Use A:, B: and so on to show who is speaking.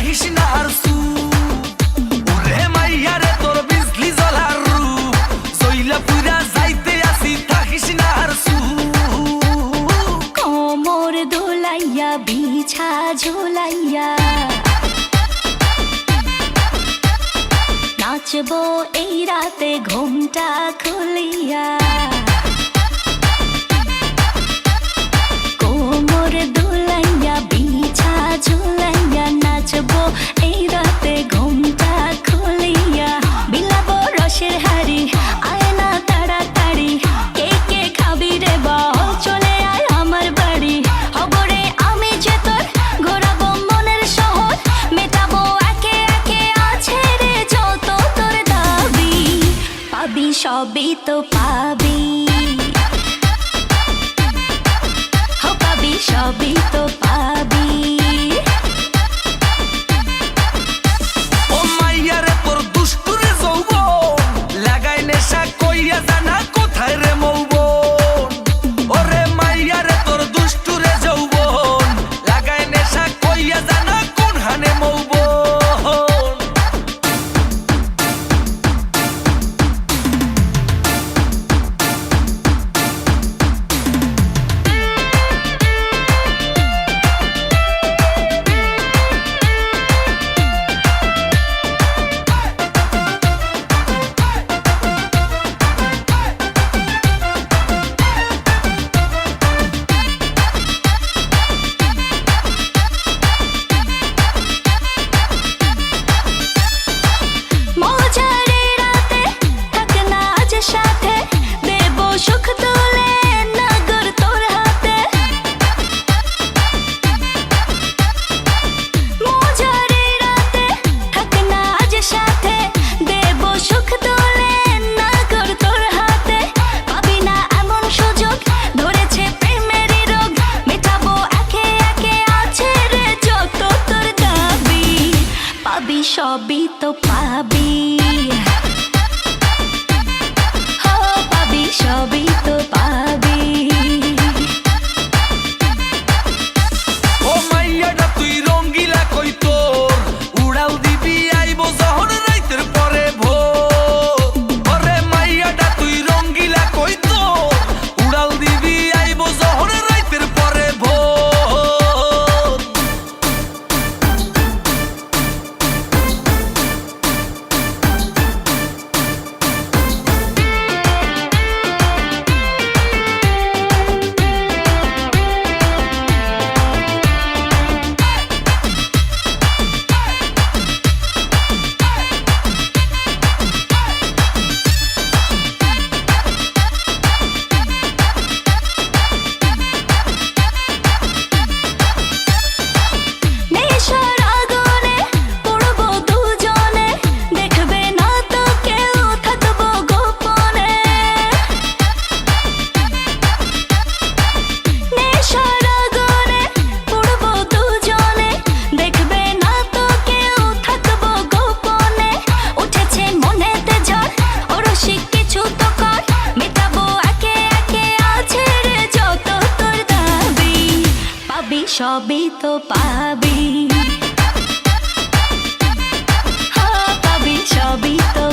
A: চাহিস না আর সু ওরে মাইয়া রে তোর বিজলি জ্বলার রূপ জইলা পুরা যাইতে আসি থাকিস না আর সু
B: কোমর দোলাইয়া বিছা ঝোলাইয়া নাচবো এই রাতে ঘুমটা খুলিয়া কোমর দোলাইয়া বিছা ঝোলাইয়া নাচবো এই রাতে ঘুমটা খুলিয়া বিলাবো রসের হাড়ি আয় না তাড়াতাড়ি কে কে খাবি রে বল চলে আয় আমার বাড়ি হবরে আমি যে তোর ঘোরাবো মনের শহর মেটাবো একে একে আছে রে যত তোর দাবি পাবি সবই তো পাবি পাবি সবই তো পাবি
A: ও মাইয়া রে তোর দুষ্টুরে যৌবন লাগাই নেশা কইয়া জানা কোথায় রে মৌবন ওরে মাইয়া রে তোর দুষ্টুরে যৌবন লাগাই নেশা কইয়া জানা কোন হানে মৌবন
B: সবই তো পাবি পাবি সবই তো পাবি
A: ও মাইয়াটা তুই রঙ্গিলা কই তোর উড়াল দিবি আইবো যখন রাইতের পরে ভোর ওরে মাইয়াটা তুই রঙ্গিলা কই তোর উড়াল দিবি আইবো যখন রাইতের পরে ভোর
B: সবই তো পাবি পাবি সবই তো